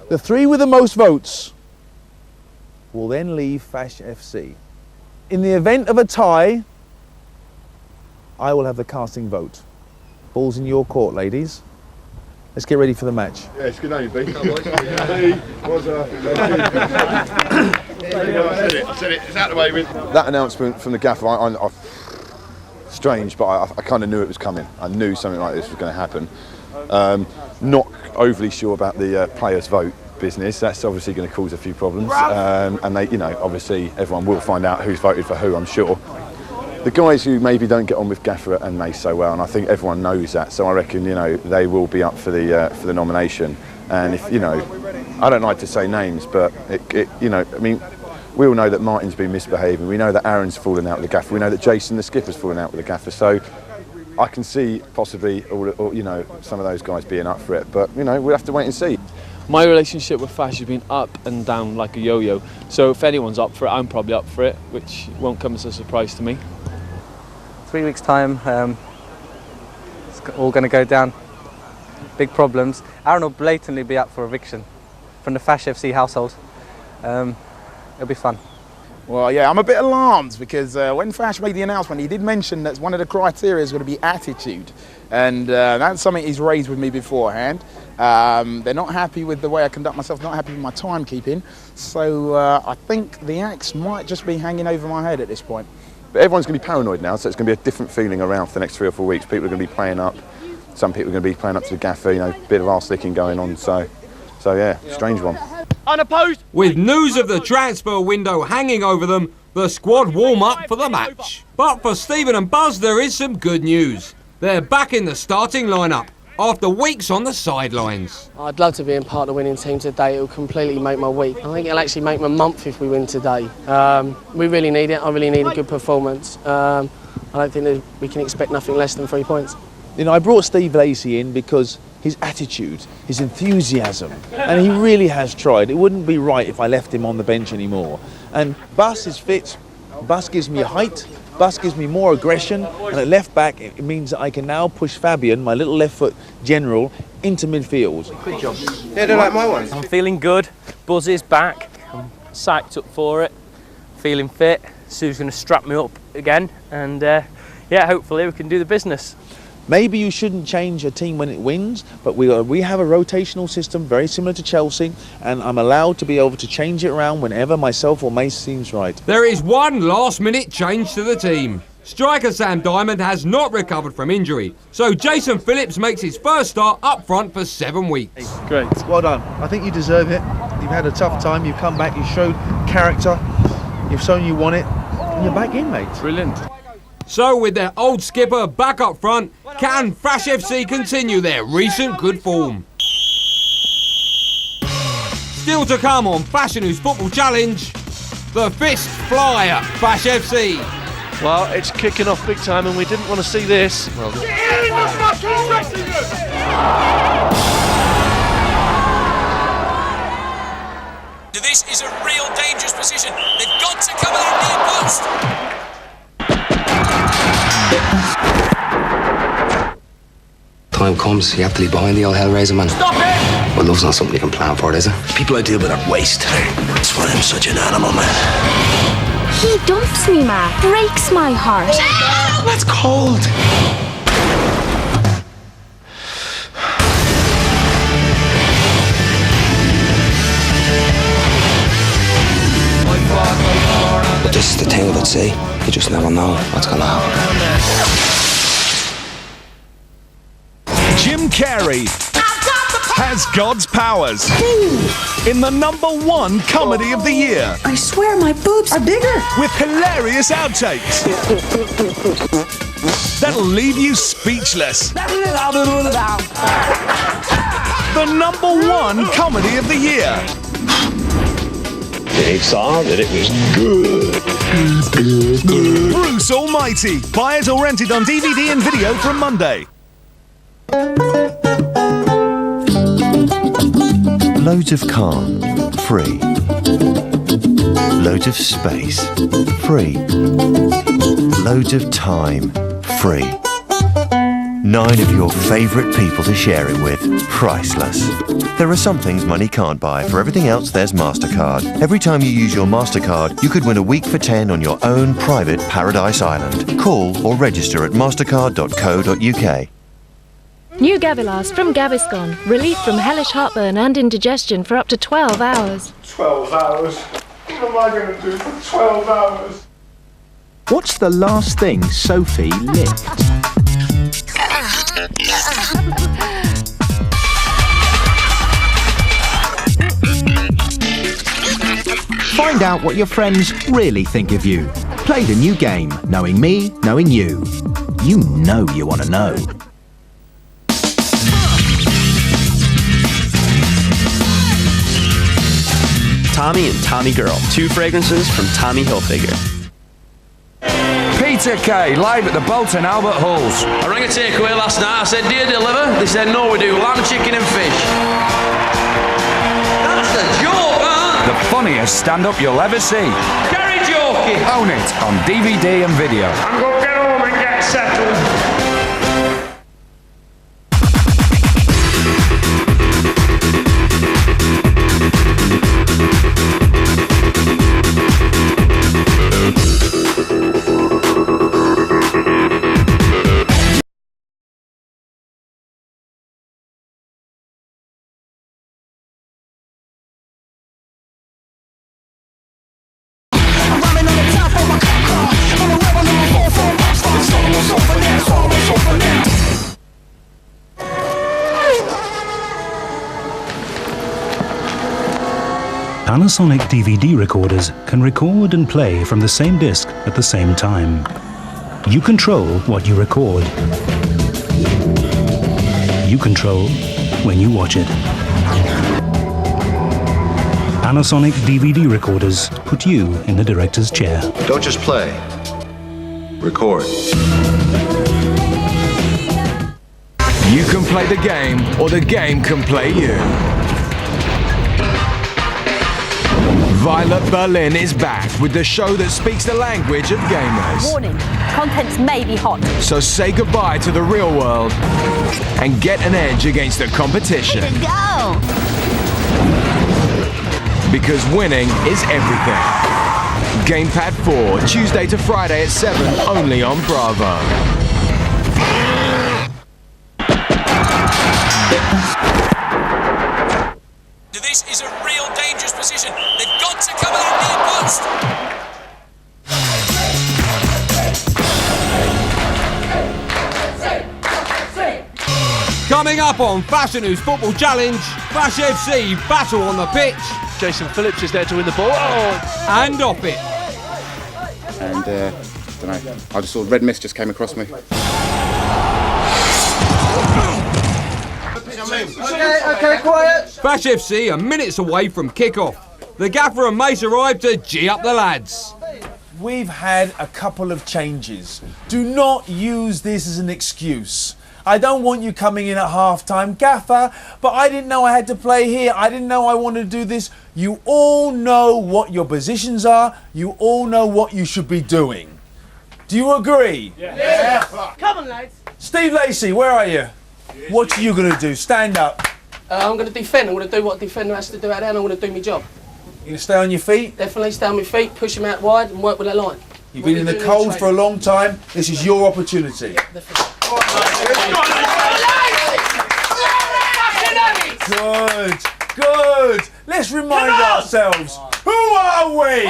The 3 with the most votes will then leave Fash FC. In the event of a tie, I will have the casting vote. Ball's in your court, ladies. Let's get ready for the match. Yeah, it's good on you, B. I said it. It's out of the way with. That announcement from the gaffer, strange, but I kind of knew it was coming. I knew something like this was going to happen. Not overly sure about the players' vote business. That's obviously going to cause a few problems. And they, obviously everyone will find out who's voted for who, I'm sure. The guys who maybe don't get on with Gaffer and Mace so well, and I think everyone knows that, so I reckon, they will be up for the nomination. And if, I don't like to say names, but we all know that Martin's been misbehaving. We know that Aaron's fallen out with the Gaffer. We know that Jason, the skipper's fallen out with the Gaffer. So I can see possibly, some of those guys being up for it. But, we'll have to wait and see. My relationship with Fash has been up and down like a yo-yo. So if anyone's up for it, I'm probably up for it, which won't come as a surprise to me. 3 weeks' time, it's all going to go down. Big problems. Aaron will blatantly be up for eviction from the Fash FC household. It'll be fun. Well, yeah, I'm a bit alarmed because when Fash made the announcement, he did mention that one of the criteria is going to be attitude. And that's something he's raised with me beforehand. They're not happy with the way I conduct myself, not happy with my timekeeping. So I think the axe might just be hanging over my head at this point. But everyone's going to be paranoid now, so it's going to be a different feeling around for the next 3 or 4 weeks. People are going to be playing up. Some people are going to be playing up to the gaffer, a bit of arse licking going on. So yeah, strange one. Unopposed. With news of the transfer window hanging over them, the squad warm up for the match. But for Stephen and Buzz, there is some good news. They're back in the starting lineup after weeks on the sidelines. I'd love to be in part of the winning team today. It will completely make my week. I think it'll actually make my month if we win today. We really need it. I really need a good performance. I don't think that we can expect nothing less than 3 points. I brought Steve Lacey in because his attitude, his enthusiasm, and he really has tried. It wouldn't be right if I left him on the bench anymore. And Bus is fit. Bus gives me height. Bus gives me more aggression. And at left back, it means that I can now push Fabian, my little left foot general, into midfield. Good job. Yeah, don't like my one. I'm feeling good. Buzz is back. I'm psyched up for it. Feeling fit. Sue's going to strap me up again. And yeah, hopefully we can do the business. Maybe you shouldn't change a team when it wins, but we have a rotational system very similar to Chelsea, and I'm allowed to be able to change it around whenever myself or Mace seems right. There is one last-minute change to the team. Striker Sam Diamond has not recovered from injury, so Jason Phillips makes his first start up front for 7 weeks. Great. Well done. I think you deserve it. You've had a tough time. You've come back. You've showed character. You've shown you want it. And you're back in, mate. Brilliant. So with their old skipper back up front, can Fash FC continue their recent good form? Still to come on Fashanu's Football Challenge, the Fist Fly at Fash FC. Well, it's kicking off big time and we didn't want to see this. Well, This is a real dangerous position. They've got to cover that near post. Time comes, you have to leave behind the old Hellraiser, man. Stop it! Well, love's not something you can plan for, is it? People I deal with are waste. That's why I'm such an animal, man. He dumps me, ma. Breaks my heart. That's cold. But this is the thing about sea. You just never know what's gonna happen. Jim Carrey has God's powers in the #1 comedy of the year. I swear my boobs are bigger. With hilarious outtakes that'll leave you speechless. The #1 comedy of the year. They saw that it was good. Bruce Almighty. Buy it or rent it on DVD and video from Monday. Loads of calm, free. Loads of space, free. Loads of time, free. 9 of your favourite people to share it with, priceless. There are some things money can't buy. For everything else, there's MasterCard. Every time you use your MasterCard, you could win a week for 10 on your own private Paradise Island. Call or register at mastercard.co.uk. New Gavilas from Gaviscon. Relief from hellish heartburn and indigestion for up to 12 hours. 12 hours? What am I going to do for 12 hours? What's the last thing Sophie licked? Find out what your friends really think of you. Play the new game, Knowing Me, Knowing You. You know you want to know. Tommy and Tommy Girl, 2 fragrances from Tommy Hilfiger. Peter Kay, live at the Bolton Albert Halls. I rang a takeaway last night. I said, do you deliver? They said, no, we do lamb, chicken and fish. That's a joke, huh? The funniest stand-up you'll ever see. Gary joking. Own it on DVD and video. I'm going to get home and get settled. Panasonic DVD recorders can record and play from the same disc at the same time. You control what you record. You control when you watch it. Panasonic DVD recorders put you in the director's chair. Don't just play. Record. You can play the game, or the game can play you. Violet Berlin is back with the show that speaks the language of gamers. Warning, contents may be hot. So say goodbye to the real world and get an edge against the competition. Go! Because winning is everything. Gamepad 4, Tuesday to Friday at 7, only on Bravo. This is a real dangerous position. They've got to cover that near post. Coming up on Fashanu's Football Challenge, Fash FC battle on the pitch. Jason Phillips is there to win the ball. Oh. And off it. And, don't know, I just saw red mist just came across me. Okay, quiet. Fash FC are minutes away from kick-off. The gaffer and Mace arrived to G up the lads. We've had a couple of changes. Do not use this as an excuse. I don't want you coming in at half-time, gaffer, but I didn't know I had to play here. I didn't know I wanted to do this. You all know what your positions are. You all know what you should be doing. Do you agree? Yeah. Come on, lads. Steve Lacey, where are you? What are you going to do? Stand up. I'm going to defend. I'm going to do what a defender has to do out there, and I'm going to do my job. You going to stay on your feet? Definitely stay on my feet, push them out wide, and work with that line. You've been in the cold for a long time. This is your opportunity. Yeah, definitely. Good. Let's remind ourselves. Who are we?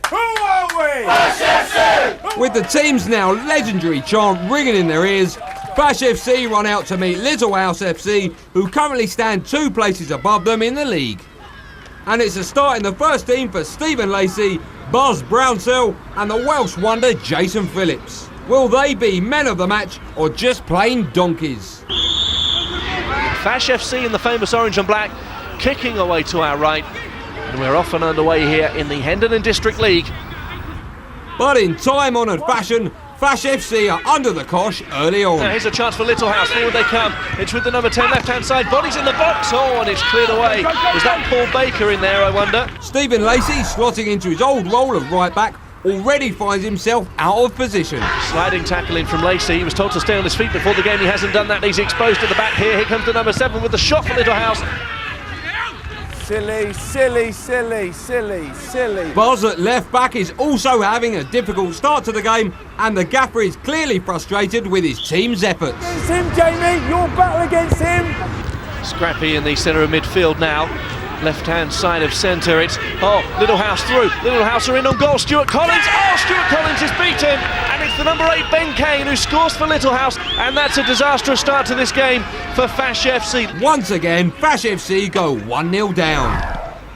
Who are we? With the team's now legendary chant ringing in their ears, Fash FC run out to meet Little House FC, who currently stand 2 places above them in the league. And it's a start in the first team for Stephen Lacey, Buzz Brownsell and the Welsh wonder Jason Phillips. Will they be men of the match or just plain donkeys? Fash FC in the famous orange and black, kicking away to our right. And we're off and underway here in the Hendon District League. But in time-honoured fashion, Fash FC are under the cosh early on. Now here's a chance for Little House. Forward they come. It's with the number 10 left-hand side. Bodies in the box. Oh, and it's cleared away. Was that Paul Baker in there, I wonder? Stephen Lacey, slotting into his old role of right-back, already finds himself out of position. Sliding tackle in from Lacey. He was told to stay on his feet before the game. He hasn't done that. He's exposed at the back here. Here comes the number 7 with the shot for Little House. Silly. Buzz at left back is also having a difficult start to the game, and the gaffer is clearly frustrated with his team's efforts. It's him, Jamie. Your battle against him. Scrappy in the centre of midfield now. Left-hand side of centre, it's, Little House through. Little House are in on goal. Stuart Collins. Stuart Collins is beaten. And it's the number 8, Ben Kane, who scores for Little House. And that's a disastrous start to this game for Fash FC. Once again, Fash FC go 1-0 down.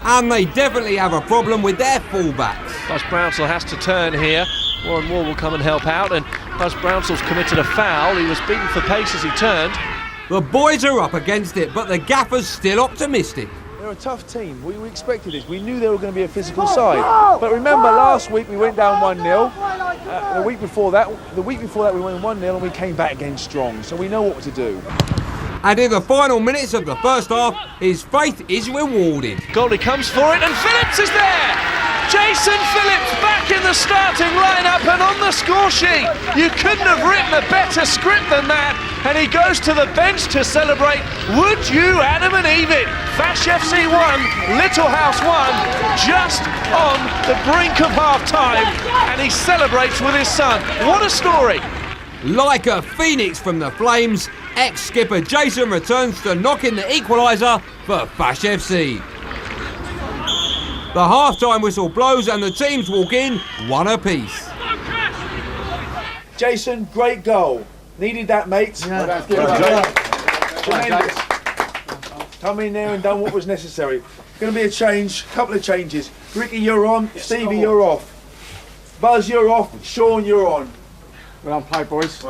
And they definitely have a problem with their fullbacks. Buzz Brownsell has to turn here. Warren Moore will come and help out. And Buzz Brownsell's committed a foul. He was beaten for pace as he turned. The boys are up against it, but the gaffer's still optimistic. They're a tough team. We expected this. We knew they were going to be a physical side. But remember, last week we went down 1-0. The week before that we went 1-0 and we came back again strong. So we know what to do. And in the final minutes of the first half, his faith is rewarded. Goalie comes for it and Phillips is there! Jason Phillips back in the starting lineup and on the score sheet. You couldn't have written a better script than that. And he goes to the bench to celebrate. Would you Adam and Eve it? Fash FC 1, Little House 1, just on the brink of half-time. And he celebrates with his son. What a story. Like a phoenix from the flames, ex-skipper Jason returns to knock in the equaliser for Fash FC. The half-time whistle blows and the teams walk in, 1 apiece. Jason, great goal. Needed that, mates. Yeah. Tremendous. Come in there and done what was necessary. Going to be a change, couple of changes. Ricky, you're on. Stevie, you're off. Buzz, you're off. Sean, you're on. Well done, play, boys.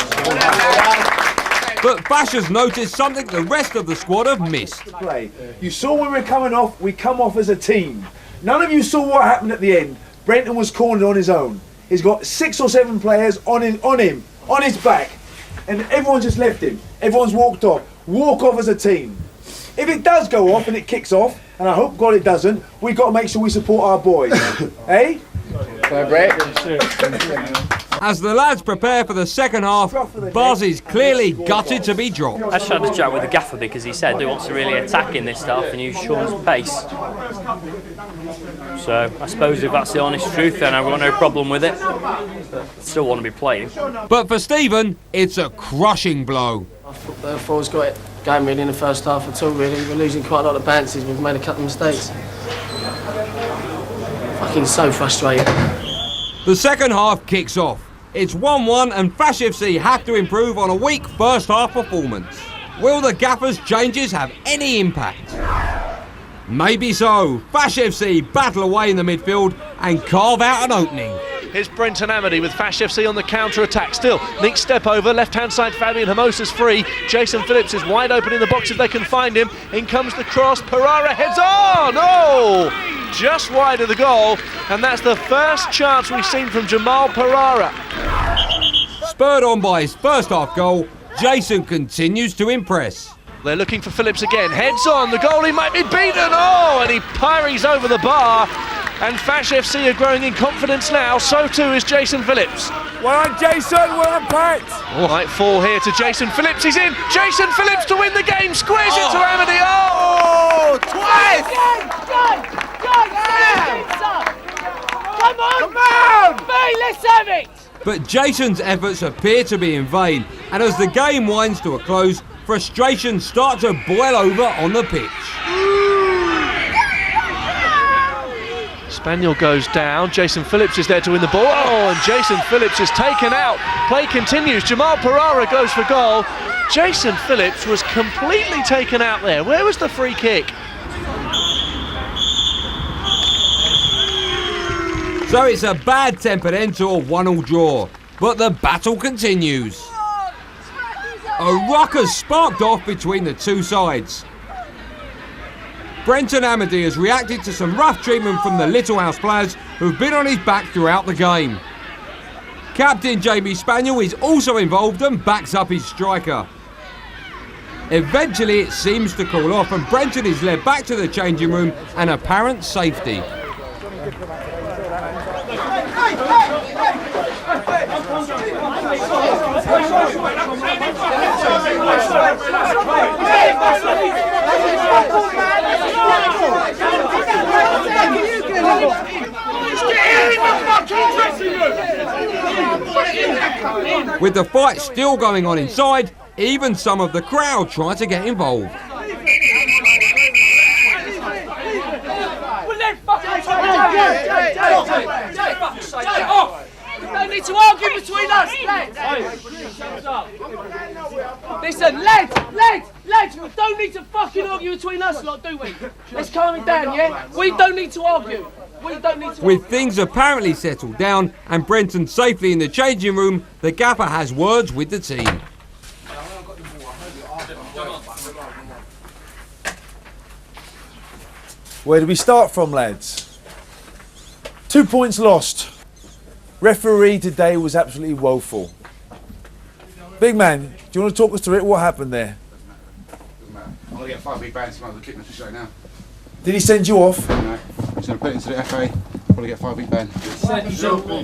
But Fash has noticed something the rest of the squad have missed. Play. You saw when we were coming off, we come off as a team. None of you saw what happened at the end. Brenton was cornered on his own. He's got 6 or 7 players on his back. And everyone's just left him. Everyone's walked off. Walk off as a team. If it does go off and it kicks off, and I hope God it doesn't, we've got to make sure we support our boys. Eh? As the lads prepare for the second half, Buzz is clearly gutted to be dropped. I just had a chat with the gaffer because he said he wants to really attack in this stuff and use Sean's pace. So I suppose if that's the honest truth, then I've got no problem with it. But still want to be playing. But for Stephen, it's a crushing blow. I thought the four's got it going really in the first half at all, really. We're losing quite a lot of bounces, we've made a couple of mistakes. Fucking so frustrated. The second half kicks off. It's 1-1 and Fash FC have to improve on a weak first half performance. Will the gaffer's changes have any impact? Maybe so. Fash FC battle away in the midfield and carve out an opening. Here's Brenton Amity with Fash FC on the counter-attack. Still, neat step over, left-hand side Fabian Hermosa's free. Jason Phillips is wide open in the box if they can find him. In comes the cross, Pereira heads on! Oh! Just wide of the goal, and that's the first chance we've seen from Jamal Pereira. Spurred on by his first half goal, Jason continues to impress. They're looking for Phillips again, heads on, the goalie might be beaten, oh, and he pyries over the bar, and Fash FC are growing in confidence now, so too is Jason Phillips. Well on Jason, well on Pat. Might fall here to Jason Phillips, he's in, Jason Phillips to win the game, squares it to Amity, oh, twice! Come on! Mate, let's have it! But Jason's efforts appear to be in vain, and as the game winds to a close, frustrations start to boil over on the pitch. Spaniel goes down, Jason Phillips is there to win the ball, oh, and Jason Phillips is taken out. Play continues, Jamal Pereira goes for goal. Jason Phillips was completely taken out there. Where was the free kick? So it's a bad-tempered end to a 1-1 draw, but the battle continues. A ruckus sparked off between the two sides. Brenton Amity has reacted to some rough treatment from the Little House players who've been on his back throughout the game. Captain Jamie Spaniel is also involved and backs up his striker. Eventually it seems to cool off and Brenton is led back to the changing room and apparent safety. With the fight still going on inside, even some of the crowd try to get involved. No need to argue between us, lads. Listen, lads, we don't need to fucking argue between us, lot, do we? Let's calm it down, yeah? We don't need to argue. With things apparently settled down and Brenton safely in the changing room, the gaffer has words with the team. Where do we start from, lads? 2 points lost. Referee today was absolutely woeful. Big man, do you want to talk us through it? What happened there? I'm going to get 5 big bands from the kickman to show now. Did he send you off? No. He's going to put it into the FA. Probably get 5 big bands. He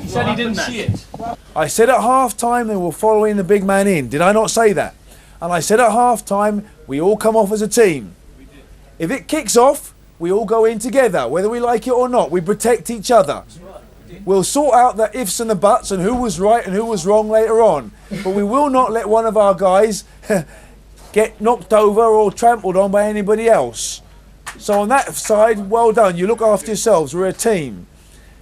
said he didn't see it. I said at half time they were following the big man in. Did I not say that? And I said at half time we all come off as a team. If it kicks off, we all go in together, whether we like it or not. We protect each other. We'll sort out the ifs and the buts and who was right and who was wrong later on. But we will not let one of our guys get knocked over or trampled on by anybody else. So on that side, well done. You look after yourselves. We're a team.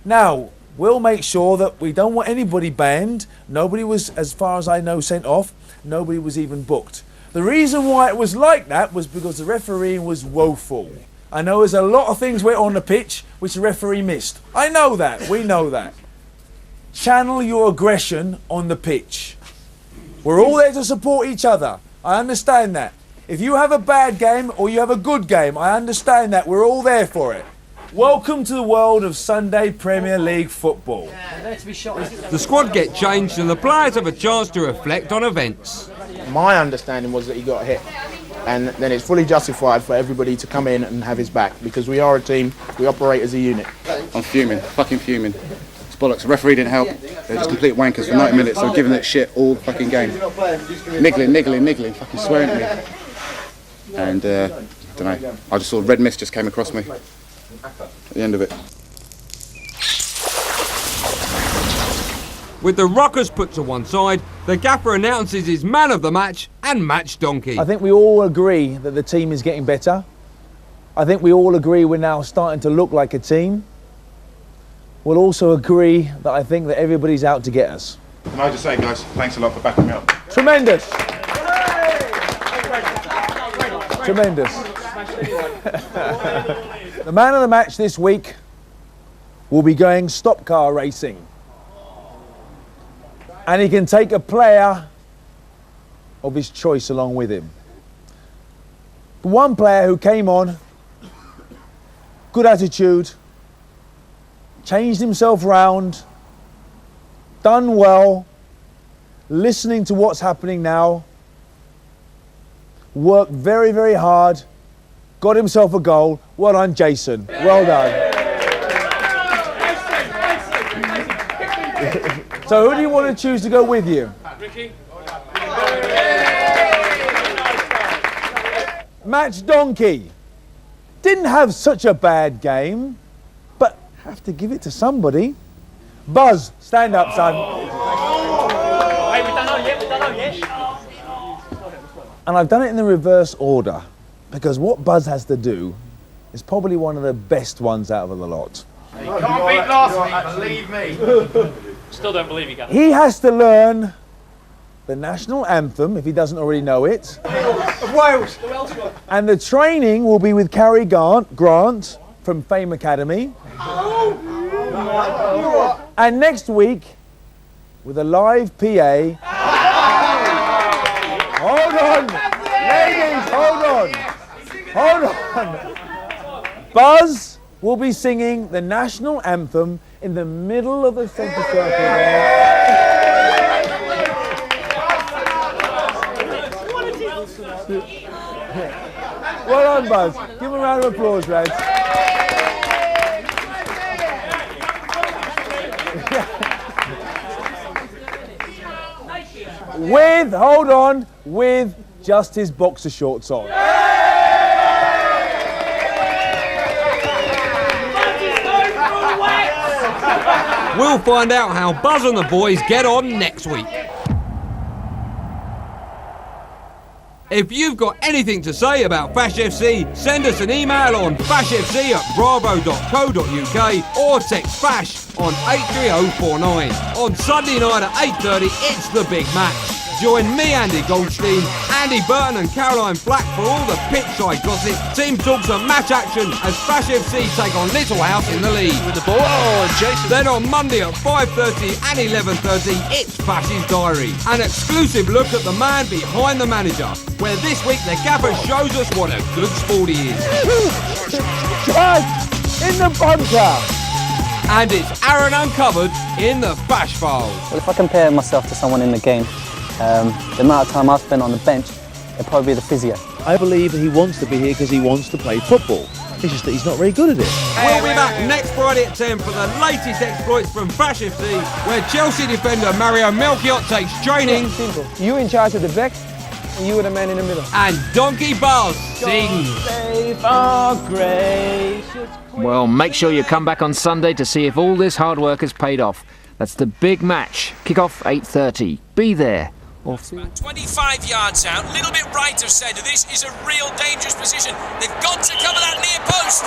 Now, we'll make sure that we don't want anybody banned. Nobody was, as far as I know, sent off. Nobody was even booked. The reason why it was like that was because the referee was woeful. I know there's a lot of things went on the pitch which the referee missed. I know that. We know that. Channel your aggression on the pitch. We're all there to support each other. I understand that. If you have a bad game or you have a good game, I understand that. We're all there for it. Welcome to the world of Sunday Premier League football. The squad get changed and the players have a chance to reflect on events. My understanding was that he got hit. and then it's fully justified for everybody to come in and have his back, because we are a team, we operate as a unit. I'm fuming, fucking fuming. It's bollocks. The referee didn't help. They're just complete wankers for 90 minutes. They're giving it shit all fucking game. Niggling, fucking swearing at me. And, don't know, I just saw red mist just came across me at the end of it. With the ruckus put to one side, the gaffer announces his man of the match and match donkey. I think we all agree that the team is getting better. I think we all agree we're now starting to look like a team. We'll also agree that I think that everybody's out to get us. Can I just say, guys, thanks a lot for backing me up. Tremendous. Tremendous. The man of the match this week will be going stock car racing. And he can take a player of his choice along with him. One player who came on, good attitude, changed himself round, done well, listening to what's happening now, worked very, very hard, got himself a goal. Well done, Jason. Well done. So who do you want to choose to go with you? Ricky. Match donkey. Didn't have such a bad game, but have to give it to somebody. Buzz, stand up, son. Hey, we don't know yet. And I've done it in the reverse order, because what Buzz has to do is probably one of the best ones out of the lot. You can't beat last week, believe me. Still don't believe you can. He has to learn the national anthem, if he doesn't already know it. Wales. And the training will be with Carrie Grant from Fame Academy. And next week, with a live PA. Hold on, ladies, hold on. Buzz will be singing the national anthem in the middle of the centre circle there. Well done, Buzz. Give him a round of applause, lads. With just his boxer shorts on. We'll find out how Buzz and the boys get on next week. If you've got anything to say about Fash FC, send us an email on fashfc@bravo.co.uk or text Fash on 83049. On Sunday night at 8:30, it's the big match. Join me, Andy Goldstein, Andy Burton and Caroline Black for all the pitchside gossip, team talks and match action as Fash FC take on Little House in the league. With the ball, and Jason. Then on Monday at 5:30 and 11:30, it's Fash's Diary. An exclusive look at the man behind the manager, where this week the gaffer shows us what a good sport he is. In the bunker! And it's Aaron Uncovered in the Fash Files. Well, if I compare myself to someone in the game, the amount of time I've spent on the bench, it'd probably be the physio. I believe that he wants to be here because he wants to play football. It's just that he's not very good at it. We'll be back next Friday at 10 for the latest exploits from Fash FC, where Chelsea defender Mario Melchiot takes training. Simple. You in charge of the back, and you are the man in the middle. And Donkey Buzz sings. Save our gracious. Well, make sure you come back on Sunday to see if all this hard work has paid off. That's the big match. Kick-off 8:30. Be there. About 25 yards out, a little bit right of centre. This is a real dangerous position. They've got to cover that near post.